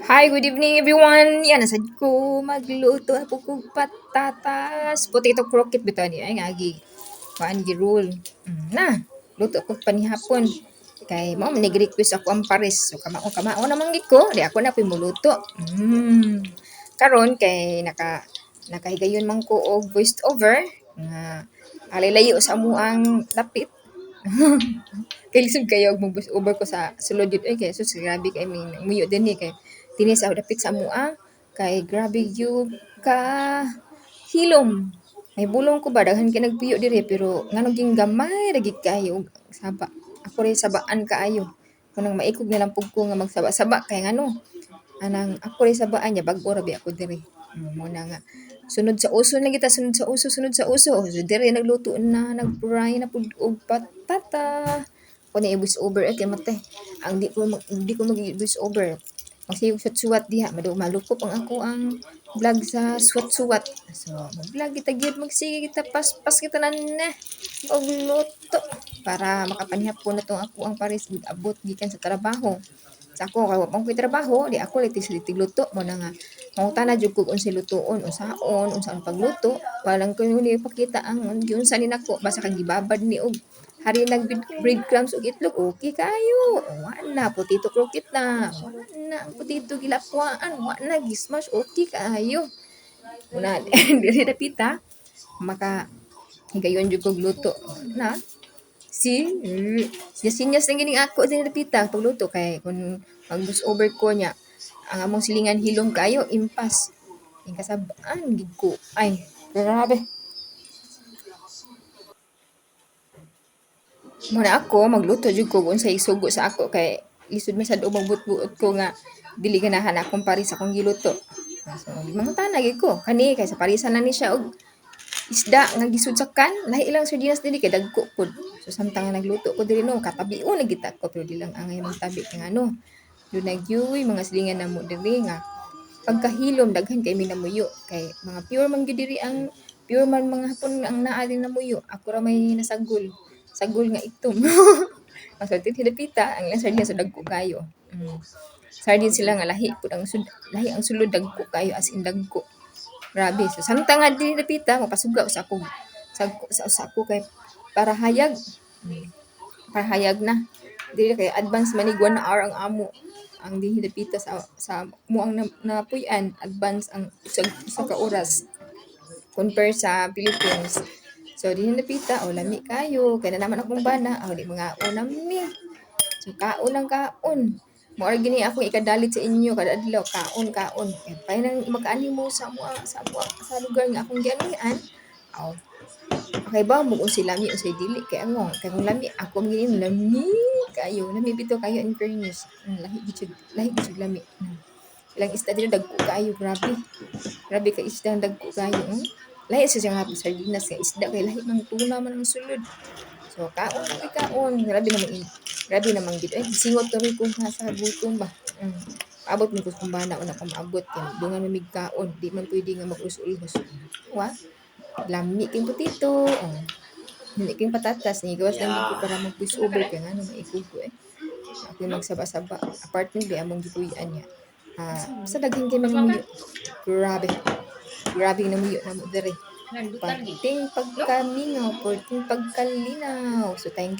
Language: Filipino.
Hi, good evening everyone. Yan, nasad ko magluto ako kog patatas. Potato croquette bito ni ay ngagi. Kuan gi roll. Na, luto ko panihapon. Kay mo nag-request ako ang pares. So kamao namang gid ko, di ako na pimuluto. Karon kay nakahigayon man ko og voice over nga alilayo sa amuang dapit. Kay lisod kayo og mag-voice over ko sa sulod yun. Ay, kay sus, grabe kay may muyo din kay tinis sa dapit sa amuang. Kay grabe yung ka hilom. May bulong ko ba, daghan kay nagpuyo dire, pero nga naging gamay, ragit kayo, og saba. Ako rin sabaan kaayo. Kung nang maikog na lang pug ko nga magsaba-saba, kay ngano, anang ako rin sabaan niya, bago rabi ako dire. Muna nga. Sunod sa uso na kita, sunod sa uso, sunod sa uso. So, dire nagluto na, nag-fry na pud og patata. Ako na i-voice over, kay mate. Ang di ko mag-voice over. Magsiyog suwat diha, malukop ang ako ang vlog sa suwat-suwat. So, mag-vlog kita gyud, magsige kita, pas kita na og luto para makapanihapon na tong ako ang pares abot gikan sa trabaho. Sa ako kay wa pa ko'y trabaho, di ako litis-litig luto mo na nga. Mangutana jud ko unsay lutoon, unsa ang pagluto. Walang ko ni ipakita ang giunsa ni nako basta kag gibabad ni og harinag breadcrumbs ug itlog, okay kayo. Wa na potato croquette na. Wa na ang potato gilakwaan, wa na gismash, okay kayo. Una diri dapita maka higayon jud kog luto na sinyas lang gining ako sa dapita pagluto kay kun mag over ko niya ang among silingan hilom kayo impas yung kasabaan gid ko ay grabe. Muna ako magluto jud ko unsay isugo sa ako kay lisod man sad og magbut-buot ko nga dili ganahan akong pares akong giluto. So, mangutana gid ko kani kay sa parisan na ni siya og isda nga gisudsakan lahi lang sardinas dili kay dagko pod. So samtang nga nagluto ko diri no katabion na gid ko pero di lang angay magtabi kay ano. Dunay gyud mga silingan namo diri nga pagkahilom daghan kay minamuyo kay mga pure man gyud diri ang pure man mga hapon ang naa din namuyo. Ako ra may nasagol. Sagol nga itom. Ang sulti hinapita, ang ilang sardines sa dagko kayo. Sardines sila nga lahi ang sulod dagko kayo as in dagko. Grabe. So samtang nga din napita, mapasuga sa ako kay para hayag. Para hayag na. Dili kay advance manig 1 hour ang amo. Ang dinhidapita sa mo ang napuy-an, advance ang usa ka oras compare sa Philippines. So dinhi napita, lami kayo, kay na naman akong bana, di mga unami. So kaon ang kaon. Mao gini ako ikadalit sa inyo kada adlaw kaon. Kay pay nang makaani mo sa lugar nga akong gianian. Aw, okay ba mo kung si lami o si dili kay angong kay kung lami ako ang gini lami kayo. Lami bitaw kayo in fairness. Lahi gid lami. Ilang isda din dagko kayo, grabe. Grabe ka isda ang dagko kayo. Lahi sa siyang hapon sardinas kay isda kay lahi mang tuna man ang sulod. So kaon, grabe naman gid. Ay singot to rin kung sa gutom ba. Abot mi ko kung bana una ko maabot kay dungan mi kaon, di man pwede nga mag-us-ulhos. Wa, lami king potito. Dili king patatas ni gawas lang gid ko para mag-push over kay ngano maikog ko Ako yung magsaba-saba. Apartment di among gipuy-an niya. Sa daghan kay mga muyo. Grabe. Grabe na muyo na mo dere. Perting pagkamingaw, perting pagkalinaw. So thank